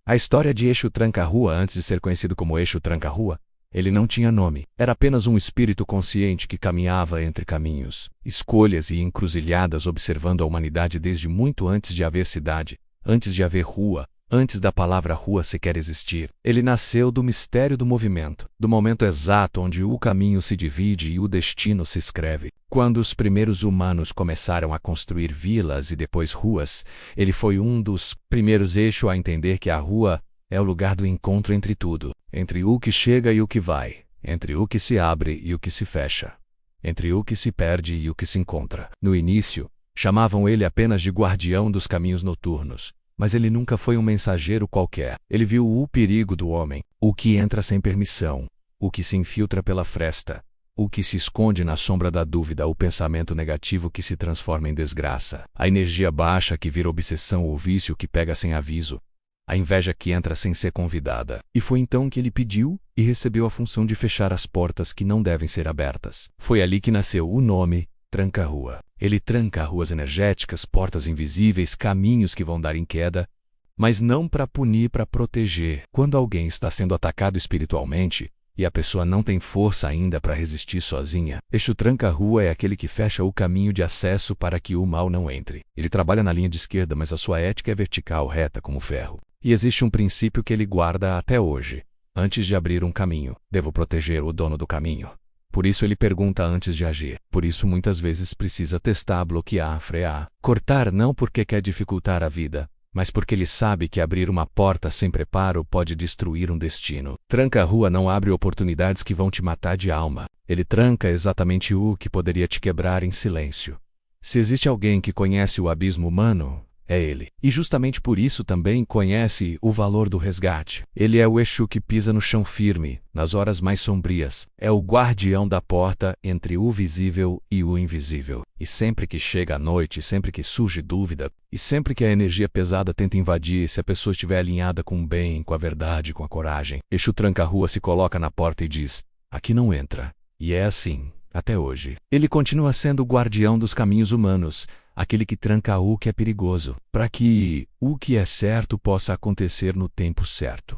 A história de Exu Tranca-Rua antes de ser conhecido como Exu Tranca-Rua, ele não tinha nome. Era apenas um espírito consciente que caminhava entre caminhos, escolhas e encruzilhadas observando a humanidade desde muito antes de haver cidade, antes de haver rua, antes da palavra rua sequer existir. Ele nasceu do mistério do movimento, do momento exato onde o caminho se divide e o destino se escreve. Quando os primeiros humanos começaram a construir vilas e depois ruas, ele foi um dos primeiros Exu a entender que a rua é o lugar do encontro entre tudo, entre o que chega e o que vai, entre o que se abre e o que se fecha, entre o que se perde e o que se encontra. No início, chamavam ele apenas de guardião dos caminhos noturnos, mas ele nunca foi um mensageiro qualquer. Ele viu o perigo do homem, o que entra sem permissão, o que se infiltra pela fresta, o que se esconde na sombra da dúvida, o pensamento negativo que se transforma em desgraça, a energia baixa que vira obsessão ou vício que pega sem aviso, a inveja que entra sem ser convidada. E foi então que ele pediu e recebeu a função de fechar as portas que não devem ser abertas. Foi ali que nasceu o nome Tranca-Rua. Ele tranca ruas energéticas, portas invisíveis, caminhos que vão dar em queda, mas não para punir, para proteger. Quando alguém está sendo atacado espiritualmente e a pessoa não tem força ainda para resistir sozinha, Exu Tranca-Rua é aquele que fecha o caminho de acesso para que o mal não entre. Ele trabalha na linha de esquerda, mas a sua ética é vertical, reta como ferro. E existe um princípio que ele guarda até hoje. Antes de abrir um caminho, devo proteger o dono do caminho. Por isso ele pergunta antes de agir. Por isso muitas vezes precisa testar, bloquear, frear, cortar, não porque quer dificultar a vida, mas porque ele sabe que abrir uma porta sem preparo pode destruir um destino. Tranca-Rua não abre oportunidades que vão te matar de alma. Ele tranca exatamente o que poderia te quebrar em silêncio. Se existe alguém que conhece o abismo humano, é ele. E justamente por isso também conhece o valor do resgate. Ele é o Exu que pisa no chão firme, nas horas mais sombrias. É o guardião da porta entre o visível e o invisível. E sempre que chega a noite, sempre que surge dúvida, e sempre que a energia pesada tenta invadir, se a pessoa estiver alinhada com o bem, com a verdade, com a coragem, Exu Tranca-Rua se coloca na porta e diz: aqui não entra. E é assim, até hoje. Ele continua sendo o guardião dos caminhos humanos, aquele que tranca o que é perigoso, para que o que é certo possa acontecer no tempo certo.